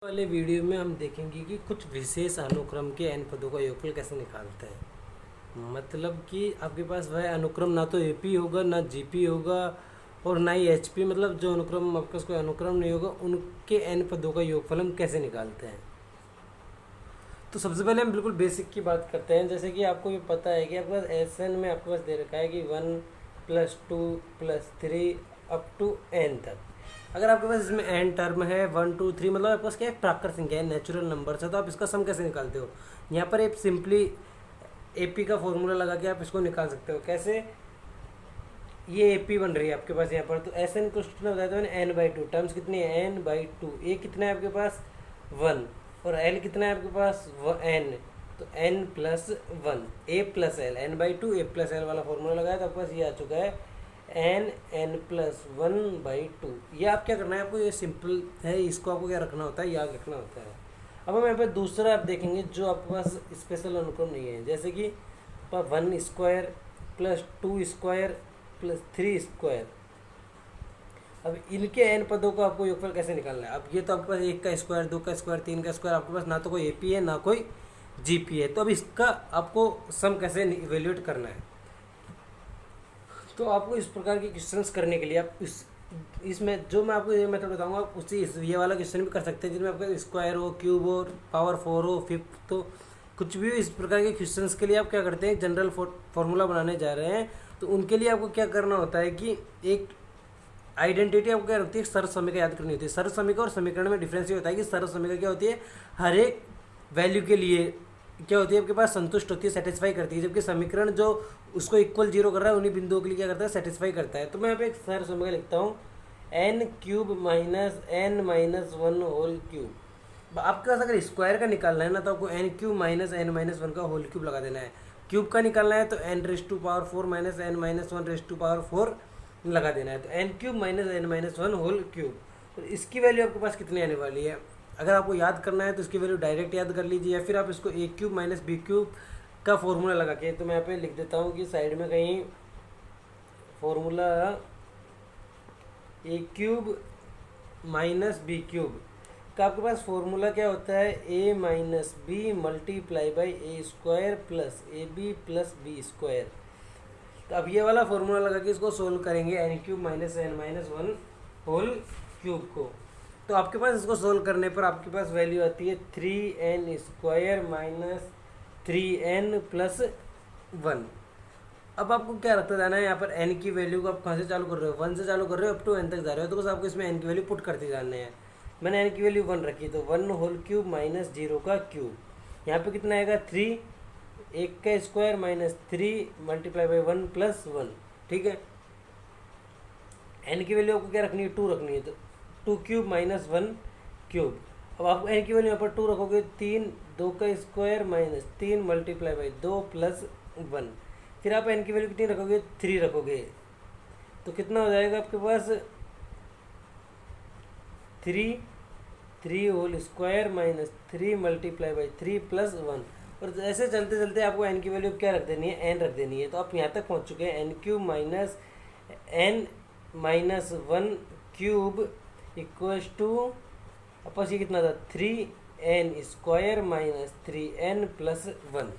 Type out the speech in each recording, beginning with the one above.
वाले वीडियो में हम देखेंगे कि कुछ विशेष अनुक्रम के n पदों का योगफल कैसे निकालते हैं। मतलब कि आपके पास वह अनुक्रम ना तो एपी होगा, ना जीपी होगा और ना ही एचपी। मतलब जो अनुक्रम, आपके पास कोई अनुक्रम नहीं होगा, उनके n पदों का योगफल हम कैसे निकालते हैं। तो सबसे पहले हम बिल्कुल बेसिक की बात करते हैं। जैसे कि आपको ये पता है कि आपके पास एस एन में आपके पास दे रखा है कि 1+2+3 अप टू n तक। अगर आपके पास इसमें n टर्म है 1 2 3, मतलब आपके पास क्या है, प्राकृत संख्या है, नेचुरल नंबर है, तो आप इसका सम कैसे निकालते हो। यहाँ पर एक सिंपली एपी का फॉर्मूला लगा के आप इसको निकाल सकते हो। कैसे, ये एपी बन रही है आपके पास यहाँ पर, तो एस एन को कितना बताया था मैंने, n/2। टर्म्स कितनी है, n/2। ए कितना है आपके पास, 1, और एल कितना है आपके पास, n, तो n+1, a+l, n/2 a+l वाला फॉर्मूला लगाया तो आपके पास ये आ चुका है n+1/2। ये आप क्या करना है, आपको ये सिंपल है, इसको आपको क्या रखना होता है, याद रखना होता है। अब हम यहाँ पे दूसरा आप देखेंगे जो आपके पास स्पेशल अनुक्रम नहीं है। जैसे कि 1² + 2² + 3²। अब इनके n पदों का आपको योगफल कैसे निकालना है। अब ये तो आपके पास 1 का स्क्वायर, 2 का स्क्वायर, 3 का स्क्वायर, आपके पास ना तो कोई एपी है ना कोई जीपी है। तो अब इसका आपको सम कैसे इवेल्यूएट करना है। तो आपको इस प्रकार के क्वेश्चंस करने के लिए आप इसमें जो मैं आपको ये मेथड बताऊंगा, आप उसी ये वाला क्वेश्चन भी कर सकते हैं जिनमें आपका स्क्वायर हो, क्यूब हो, पावर 4 हो, फिफ्थ हो, कुछ भी हो। इस प्रकार के क्वेश्चंस के लिए आप क्या करते हैं, जनरल फॉर्मूला बनाने जा रहे हैं, तो उनके लिए आपको क्या करना होता है कि एक आइडेंटिटी आपको क्या रखती है, सर्व समीकरण याद करनी होती है। सर्व समीकरण और समीकरण में डिफरेंस ये होता है कि सर्व समीकरण क्या होती है, हर एक वैल्यू के लिए क्या होती है आपके पास, संतुष्ट होती है, सेटिस्फाई करती है। जबकि समीकरण जो उसको इक्वल 0 कर रहा है उन्हीं बिंदुओं के लिए क्या करता है, सेटिस्फाई करता है। तो मैं यहाँ पे एक सर्व समीकरण लिखता हूँ, n³ - n-1 होल क्यूब। आपके पास अगर स्क्वायर का निकालना है ना, तो आपको n³ - n-1 का होल क्यूब लगा देना है। क्यूब का निकालना है तो n⁴ - n-1⁴ लगा देना है, तो n³ - n-1 होल क्यूब। तो इसकी वैल्यू आपके पास कितनी आने वाली है। अगर आपको याद करना है तो इसकी वैल्यू डायरेक्ट याद कर लीजिए, या फिर आप इसको a³ - b³ का फॉर्मूला लगा के, तो मैं यहाँ पे लिख देता हूँ कि साइड में कहीं फॉर्मूला a³ - b³ का आपके पास फॉर्मूला क्या होता है, a - b × a² + ab + b²। तो अब ये वाला फॉर्मूला लगा के इसको सोल्व करेंगे, n³ - n-1 होल क्यूब को। तो आपके पास इसको सोल्व करने पर आपके पास वैल्यू आती है 3n² - 3n + 1। अब आपको क्या रखता जाना है, यहाँ पर n की वैल्यू को आप कहाँ से चालू कर रहे हो, 1 से चालू कर रहे हो, अप टू n तक जा रहे हो, तो बस आपको इसमें n की वैल्यू पुट करते जाने हैं। मैंने n की वैल्यू 1 रखी, तो 1 होल क्यूब - 0 का क्यूब। यहाँ पे कितना आएगा, 3, 1 का स्क्वायर -3 × 1 + 1। ठीक है, n की वैल्यू आपको क्या रखनी है, 2 रखनी है, तो 2³ - 1 क्यूब। अब आप n की वैल्यू यहाँ पर 2 रखोगे, 3, 2 का स्क्वायर -3 × 2 + 1। फिर आप n की वैल्यू कितनी रखोगे, 3 रखोगे, तो कितना हो जाएगा आपके पास, 3 होल स्क्वायर -3 × 3 + 1। और ऐसे चलते चलते आपको n की वैल्यू क्या रख देनी है, n रख देनी है। तो आप यहाँ तक पहुँच चुके हैं, n³ - n-1 cube equals to, आपस ये कितना था, 3n² - 3n + 1।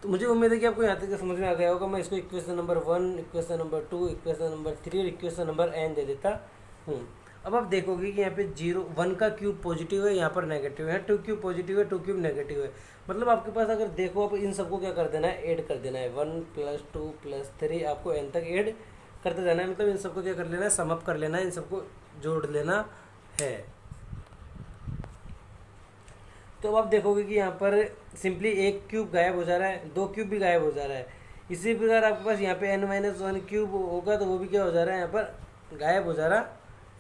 तो मुझे उम्मीद है कि आपको यहाँ तक समझ में आ गया होगा। मैं इसको equation number 1, equation number 2, equation number 3 और इक्वेशन नंबर n दे देता हूँ। अब आप देखोगे कि यहाँ पे 1 का क्यूब पॉजिटिव है, यहाँ पर नेगेटिव है, 2³ पॉजिटिव है, 2³ नेगेटिव है। मतलब आपके पास अगर देखो, आप इन सबको क्या कर देना है, ऐड कर देना है। 1 + 2 + 3 आपको n तक ऐड करते जाना है। मतलब इन सबको क्या कर लेना है, सम अप कर लेना है, इन सबको जोड़ लेना है। तो अब आप देखोगे कि यहाँ पर सिंपली एक क्यूब गायब हो जा रहा है, 2 क्यूब भी गायब हो जा रहा है। इसी प्रकार आपके पास यहाँ पे n-1 क्यूब होगा तो वो भी क्या हो जा रहा है, यहाँ पर गायब हो जा रहा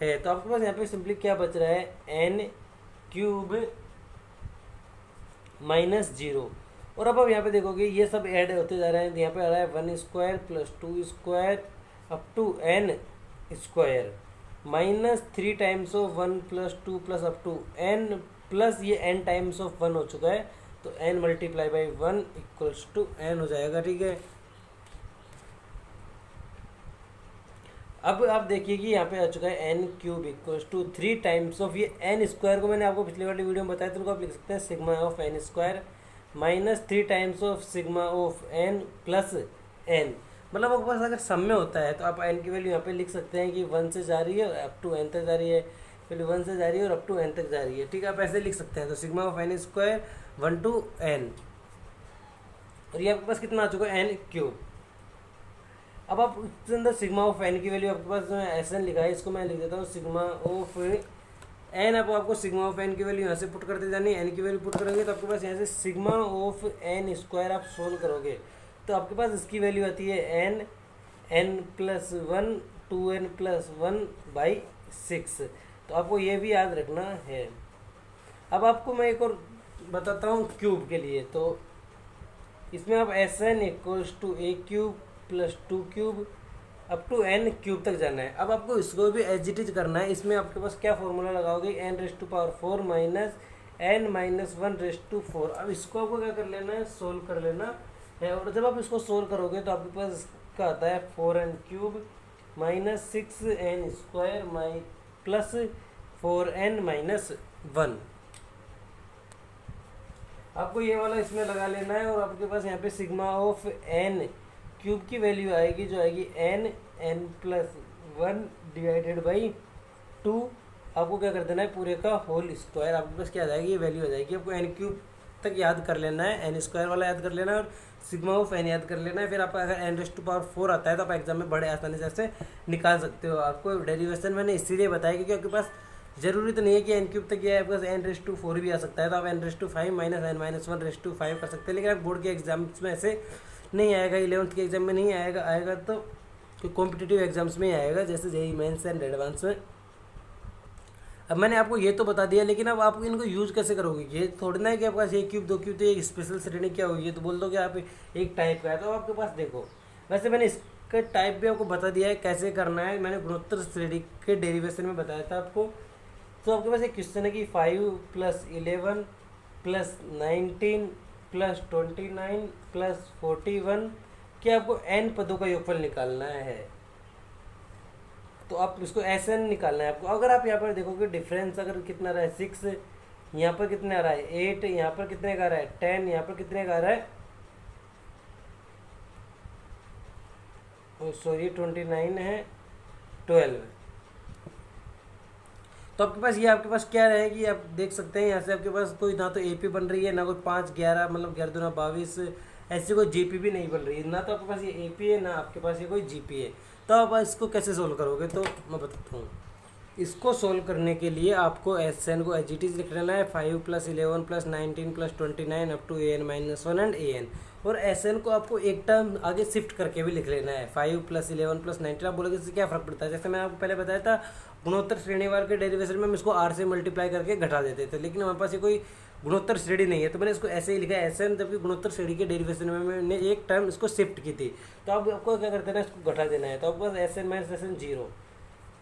है। तो आपके पास यहाँ पे सिंपली क्या बच रहा है, n³ - 0। और अब आप यहाँ पे देखोगे ये सब ऐड होते जा रहे हैं। यहाँ पे आ रहा है 1² + 2² up to n² -3 times of 1 + 2 + up to n plus ये n टाइम्स ऑफ 1 हो चुका है, तो n × 1 = n हो जाएगा। ठीक है, अब आप देखिए कि यहाँ पे आ चुका है n cube equals to 3 times of ये एन स्क्वायर को मैंने आपको पिछले वाली वीडियो में बताया था, उनको आप लिख सकते हैं sigma of n square minus 3 times of sigma of n plus n. मतलब आपके पास अगर सम में होता है तो आप एन की वैल्यू यहाँ पे लिख सकते हैं कि 1 से जा रही है अप टू एन तक जा रही है, वैल्यू 1 से जा रही है और अप टू एन तक जा रही है। ठीक है, आप ऐसे लिख सकते हैं। तो sigma of n square 1 to n, और ये आपके पास कितना आ चुका है एन क्यूब। अब आप इसके अंदर सिग्मा ऑफ एन की वैल्यू आपके पास जो है एस एन लिखा है, इसको मैं लिख देता हूँ सिग्मा ऑफ एन। अब आपको सिग्मा ऑफ एन की वैल्यू यहाँ से पुट करते जानी है, एन की वैल्यू पुट करेंगे तो आपके पास यहाँ से सिग्मा ऑफ एन स्क्वायर आप सोल्व करोगे तो आपके पास इसकी वैल्यू आती है N n plus 1 2n plus 1/6। तो आपको ये भी याद रखना है। अब आपको मैं एक और बताता हूँ क्यूब के लिए। तो इसमें आप S n equals to a cube plus 2 cube up to n cube तक जाना है। अब आपको इसको भी एज इट इज करना है। इसमें आपके पास क्या फॉर्मूला लगाओगे, n raise to power 4 minus n minus 1 raise to 4। अब इसको आपको क्या कर लेना है, सोल्व कर लेना है। और जब आप इसको सोल्व करोगे तो आपके पास इसका आता है 4n cube minus 6n square plus 4n minus 1। आपको ये वाला इसमें लगा लेना है और आपके पास यहाँ पे सिग्मा ऑफ एन क्यूब की वैल्यू आएगी जो आएगी n n plus 1 divided by 2। आपको क्या कर देना है, पूरे का होल स्क्वायर। आपके पास क्या आ जाएगी, ये वैल्यू आ जाएगी। आपको एन क्यूब तक याद कर लेना है, एन स्क्वायर वाला याद कर लेना है और सिग्मा ऑफ एन याद कर लेना है। फिर आप अगर एन रेस टू पावर 4 आता है तो आप एग्जाम में बड़े आसानी से ऐसे निकाल सकते हो। आपको डेरिवेशन मैंने इसीलिए बताया क्योंकि आपके पास जरूरी तो नहीं है कि एन क्यूब तक गया है, आपके पास एन रेस टू 4 भी आ सकता है। तो आप n raise to 5 minus n minus 1 raise to 5 कर सकते हैं। लेकिन आप बोर्ड के एग्जाम्स में ऐसे नहीं आएगा, 11th के एग्जाम में नहीं आएगा। आएगा तो कॉम्पिटिटिव एग्जाम्स में ही आएगा, जैसे जेई मेंस एंड एडवांस में। अब मैंने आपको ये तो बता दिया, लेकिन अब आप इनको यूज कैसे करोगे। ये थोड़ी ना है कि आपके पास एक क्यूब 2 क्यूब तो एक स्पेशल श्रेणी क्या होगी, तो बोल दो कि आप एक टाइप का है तो आपके पास देखो। वैसे मैंने इसका टाइप भी आपको बता दिया है कैसे करना है, मैंने गुणोत्तर श्रेणी के डेरिवेशन में बताया था आपको। तो आपके पास एक क्वेश्चन है कि 5 प्लस 11 प्लस 19 प्लस 29 प्लस 41 कि आपको n पदों का योगफल निकालना है। तो आप इसको एस एन निकालना है आपको। अगर आप यहाँ पर देखोगे डिफरेंस अगर कितना रहा है 6, यहाँ पर कितने आ रहा है 8, यहाँ पर कितने का आ रहा है 10, यहाँ पर कितने का आ रहा है सॉरी 29 है 12। तो आपके पास ये आपके पास क्या रहेगी, आप देख सकते हैं यहाँ से आपके पास कोई ना तो एपी बन रही है, ना कोई 5 11 मतलब 11 दूना 22 ऐसी कोई जीपी भी नहीं बन रही है। ना तो आपके पास ये एपी है, ना आपके पास ये कोई जीपी है। तो आप इसको कैसे सोल्व करोगे, तो मैं बताता हूँ। इसको सोल्व करने के लिए आपको एस एन को एच जी टी लिख लेना है 5 plus 11 plus 19 plus 29 up to A n minus 1 and a n. और एस एन को आपको एक टर्म आगे शिफ्ट करके भी लिख लेना है 5 प्लस 11 प्लस 19। आप बोलोगे इससे क्या फ़र्क पड़ता है, जैसे मैंने आपको पहले बताया था गुणोत्तर श्रेणीवार के डेरिवेशन में हम इसको आर से मल्टीप्लाई करके घटा देते थे, लेकिन हमारे पास ये कोई गुणोत्तर श्रेणी नहीं है तो मैंने इसको ऐसे ही लिखा है एस एन, जबकि गुणोत्तर श्रेणी के डेरिवेशन में मैंने एक टर्म इसको शिफ्ट की थी। तो अब आपको क्या करते हैं, इसको घटा देना है। तो आपके पास S N minus S N 0,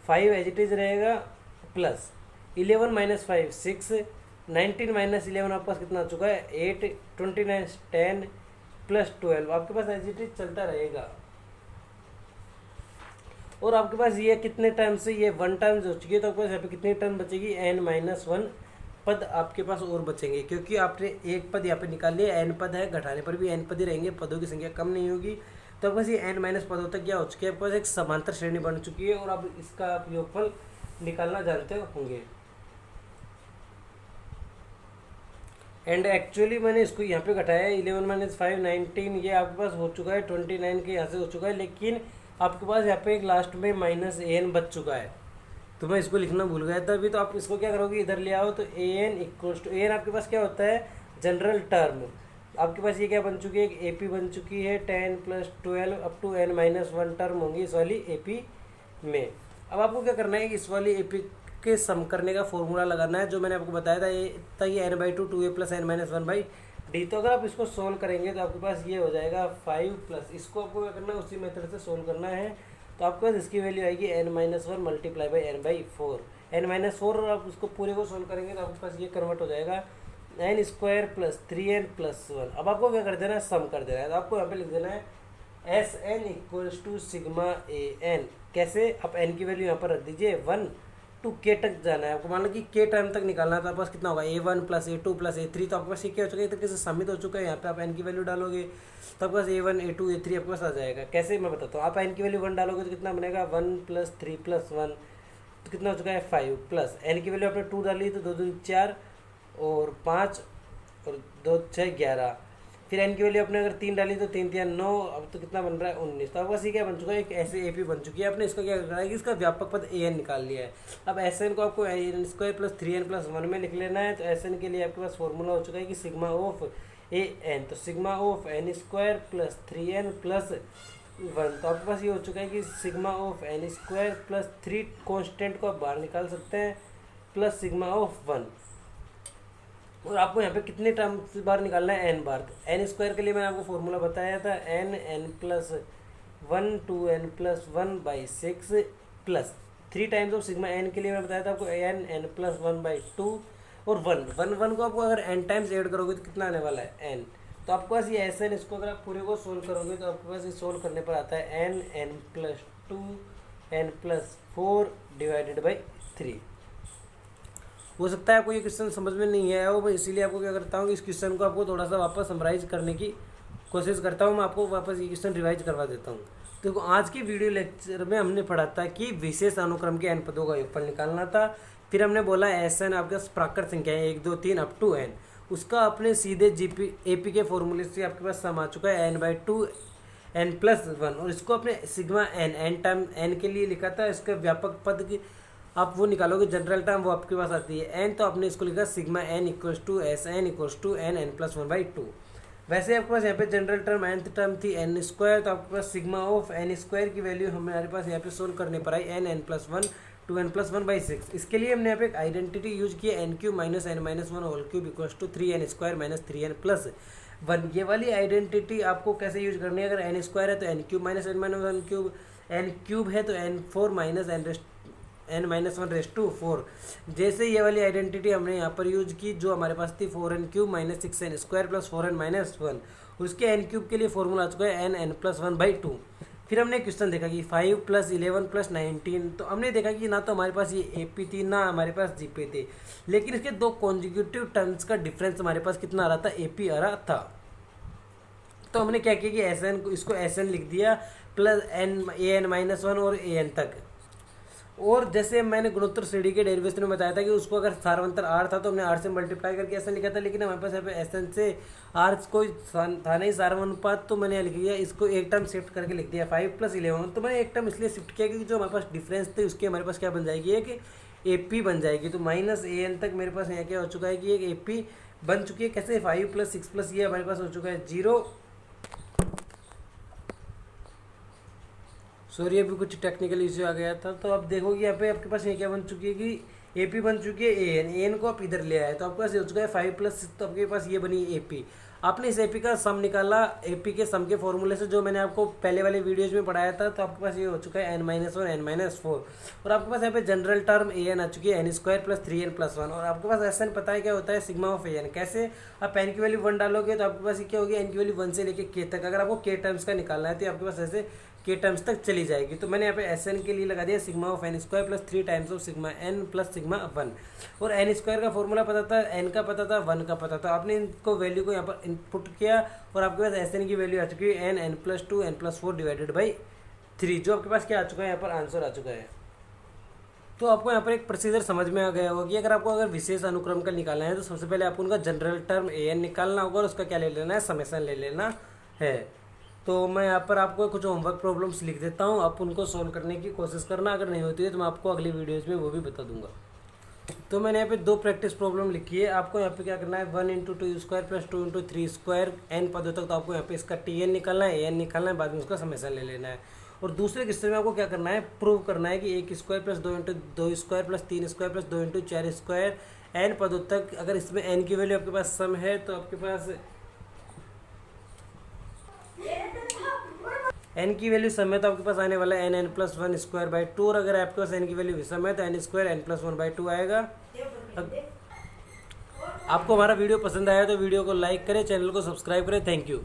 5 as it is रहेगा प्लस 11 माइनस 5 6, 19 माइनस 11 आपके पास कितना आ चुका है 8, 29 10 प्लस 12 आपके पास एज इट इज चलता रहेगा। और आपके पास ये कितने टर्म से ये 1 टर्म हो चुकी है, तो आपके पास यहाँ पे कितनी टर्म बचेगी n माइनस 1 पद आपके पास और बचेंगे, क्योंकि आपने एक पद यहाँ पे निकाल लिया, n पद है, घटाने पर भी n पद ही रहेंगे, पदों की संख्या कम नहीं होगी। तो आपके पास ये n माइनस पदों तक क्या हो चुकी है, आपके पास एक समांतर श्रेणी बन चुकी है और अब इसका आप योगफल निकालना जानते होंगे। एंड एक्चुअली मैंने इसको यहाँ पे घटाया है 11 माइनस 5 19, ये आपके पास हो चुका है 29 के यहाँ से हो चुका है, लेकिन आपके पास यहाँ पे एक लास्ट में माइनस ए एन बच चुका है, तो मैं इसको लिखना भूल गया था अभी। तो आप इसको क्या करोगे, इधर ले आओ, तो A N equals to A N आपके पास क्या होता है जनरल टर्म। आपके पास ये क्या बन चुकी है, एक ए पी बन चुकी है 10 plus 12 up to n minus 1 term होंगी इस वाली ए पी में। अब आपको क्या करना है कि इस वाली ए पी के सम करने का फॉर्मूला लगाना है, जो मैंने आपको बताया था ये था कि n/2 2a plus n minus 1/d। तो अगर आप इसको सोल्व करेंगे तो आपके पास ये हो जाएगा 5 प्लस, इसको आपको क्या करना है उसी मेथड से सोल्व करना है। तो आपके पास इसकी वैल्यू आएगी n minus 1 multiply by n/4 n minus 4, और आप उसको पूरे को सोल्व करेंगे तो आपके पास ये कन्वर्ट हो जाएगा n square plus 3n plus 1। अब आपको क्या कर देना है, सम कर देना है। तो आपको यहाँ पे लिख देना है S n equals to sigma a n. कैसे? आप एन की वैल्यू यहाँ पर रख दीजिए, 1 टू के तक जाना है आपको, मान लो कि के टर्म तक निकालना है, तो आपके पास कितना होगा A1 plus A2 plus A3। तो आपके पास ये क्या हो चुका है, तो कैसे समित हो चुका है। यहाँ पे आप एन की वैल्यू डालोगे तो आपके पास A1 A2 A3 आपके पास आ जाएगा। कैसे मैं बताता हूँ, आप एन की वैल्यू 1 डालोगे तो कितना बनेगा, 1 प्लस 3 प्लस 1 तो कितना हो चुका है 5, प्लस एन की वैल्यू आपने 2 डाली तो 2 दूनी 4 और 5 और 2 6 11। फिर एन की वैल्यू आपने अगर 3 डाली तो 3 3 9, अब तो कितना बन रहा है 19। तो आपका सी क्या बन चुका है, एक ऐसे एपी बन चुकी है। आपने इसका क्या करना है कि इसका व्यापक पद ए एन निकाल लिया है। अब एस एन को आपको N square plus 3n plus 1 में लिख लेना है। तो एस एन के लिए आपके पास फॉर्मूला हो चुका है कि सिग्मा ऑफ ए एन, तो sigma of n square plus 3n plus 1। तो आपके पास ये हो चुका है कि sigma of n square plus 3 constant को आप बाहर निकाल सकते हैं प्लस सिग्मा ऑफ 1। और आपको यहाँ पे कितने टर्म बार निकालना है, एन बार। तो एन स्क्वायर के लिए मैंने आपको फॉर्मूला बताया था, n plus 1 2n plus 1/6 plus 3 times of sigma n के लिए मैं बताया था आपको एन प्लस 1/2 और 1 को आपको अगर एन टाइम्स ऐड करोगे तो कितना आने वाला है एन। तो आपके पास ये एस एन, इसको अगर आप पूरे को सोल्व करोगे तो आपके पास ये सोल्व करने पर आता है n plus 2 n plus 4 divided by 3। हो सकता है आपको ये क्वेश्चन समझ में नहीं आया हो, मैं इसीलिए आपको क्या करता हूँ कि इस क्वेश्चन को आपको थोड़ा सा वापस समराइज करने की कोशिश करता हूँ। मैं आपको वापस ये क्वेश्चन रिवाइज करवा देता हूँ। देखो आज की वीडियो लेक्चर में हमने पढ़ा था कि विशेष अनुक्रम के n पदों का योगफल निकालना था। फिर हमने बोला एस एन आपके पास प्राकृत संख्या है 1 2 3 अप टू n, उसका अपने सीधे AP के फॉर्मूले से आपके पास सम आ चुका है n/2 n प्लस 1, और इसको अपने सिग्मा n टाइम n के लिए लिखा था। इसका व्यापक पद की आप वो निकालोगे जनरल टर्म, वो आपके पास आती है n, तो आपने इसको लिखा sigma n equals to S n equals to n plus 1/2। वैसे आपके पास यहाँ पे जनरल टर्म nth टर्म थी n स्क्वायर, तो आपके पास सिग्मा ऑफ n स्क्वायर की वैल्यू हमारे पास यहाँ पे सोल्व करने पर आई n प्लस 1 2n प्लस 1/6। इसके लिए हमने यहाँ पे एक आइडेंटिटी यूज की है n³ minus n minus 1 whole cube equals to 3n square minus 3n plus 1। ये वाली आइडेंटिटी आपको कैसे यूज करनी है, अगर n स्क्वायर है तो n³ minus n minus 1 cube, n³ है तो n4 माइनस n माइनस 1/4। जैसे ये वाली आइडेंटिटी हमने यहाँ पर यूज की, जो हमारे पास थी 4n³ minus 6n square plus 4n minus 1, उसके n³ के लिए फॉर्मूला आ चुका है n प्लस 1/2। फिर हमने क्वेश्चन देखा कि 5 प्लस 11 प्लस 19, तो हमने देखा कि ना तो हमारे पास ये AP थी ना हमारे पास GP थी, लेकिन इसके दो कॉन्जिक्यूटिव टर्म्स का डिफरेंस हमारे पास कितना आ रहा था, AP आ रहा था। तो हमने क्या किया कि SN को, इसको SN लिख दिया प्लस AN माइनस 1 और AN तक। और जैसे मैंने गुणोत्तर श्रेणी के डेरिवेशन में बताया था कि उसको अगर सारवंतर r था तो हमने r से मल्टीप्लाई करके ऐसा लिखा था, लेकिन हमारे पास यहाँ पे SN से r कोई था नहीं सारवनुपात, तो मैंने लिख दिया इसको एक टर्म शिफ्ट करके लिख दिया 5 प्लस 11। तो मैंने एक टर्म इसलिए शिफ्ट किया क्योंकि जो हमारे पास डिफरेंस थे उसकी हमारे पास क्या बन जाएगी, एक AP बन जाएगी। तो माइनस AN तक मेरे पास यहाँ क्या हो चुका है कि एक AP बन चुकी है। कैसे 5 प्लस 6 प्लस ये हमारे पास हो चुका है 0। सॉरी अभी कुछ टेक्निकल इश्यू आ गया था। तो अब देखोगे यहाँ पे आपके पास ये क्या बन चुकी है कि AP बन चुकी है AN को आप इधर ले आए, तो आपके पास ये हो चुका है 5 प्लस 6, तो आपके पास ये बनी AP। आपने इस AP का सम निकाला AP के सम के फॉर्मूले से, जो मैंने आपको पहले वाले वीडियोज में पढ़ाया था। तो आपके पास ये हो चुका है n माइनस 1 n माइनस 4, और आपके पास यहाँ पे जनरल टर्म AN आ चुकी है n square plus 3n plus 1, और आपके पास SN पता है क्या होता है, सिग्मा ऑफ AN। कैसे? आप n की वैल्यू 1 डालोगे तो आपके पास ये क्या होगी, n की वैल्यू 1 से लेके k तक। अगर आपको k टर्म्स का निकालना है तो आपके पास ऐसे k टर्म्स तक चली जाएगी। तो मैंने यहाँ पे SN के लिए लगा दिया sigma of n square plus 3 times of sigma n plus sigma 1। और n स्क्वायर का फॉर्मूला पता था, n का पता था, 1 का पता था। आपने इनको वैल्यू को यहाँ पर इनपुट किया और आपके पास SN की वैल्यू आ चुकी है n plus 2 n plus 4 divided by 3, जो आपके पास क्या आ चुका है, यहाँ पर आंसर आ चुका है। तो आपको यहाँ पर एक प्रोसीजर समझ में आ गया होगा कि अगर विशेष अनुक्रम का निकालना है तो सबसे पहले आपको उनका जनरल टर्म AN निकालना होगा और उसका क्या ले लेना है, समेशन ले लेना है। तो मैं यहाँ पर आपको कुछ होमवर्क प्रॉब्लम्स लिख देता हूँ, आप उनको सॉल्व करने की कोशिश करना। अगर नहीं होती है तो मैं आपको अगली वीडियोज़ में वो भी बता दूंगा। तो मैंने यहाँ पे 2 प्रैक्टिस प्रॉब्लम लिखी है। आपको यहाँ पे क्या करना है, 1 × 2 स्क्वायर प्लस 2 × 3 स्क्वायर n पदों तक। तो आपको यहाँ पे इसका TN निकालना है, AN निकालना है, बाद में उसका समेशन ले लेना है। और दूसरे क्वेश्चन में आपको क्या करना है, प्रूव करना है कि 1 square plus 2 × 2 square plus 3 square plus 2 × 4 square n पदों तक, अगर इसमें n की वैल्यू आपके पास सम है तो आपके पास n की वैल्यू सम है तो आपके पास आने वाला है n प्लस 1 स्क्वायर बाई 2। और अगर आपके पास n की वैल्यू विषम है तो n स्क्वायर n प्लस 1/2 आएगा। आपको हमारा वीडियो पसंद आया तो वीडियो को लाइक करें, चैनल को सब्सक्राइब करें। Thank you.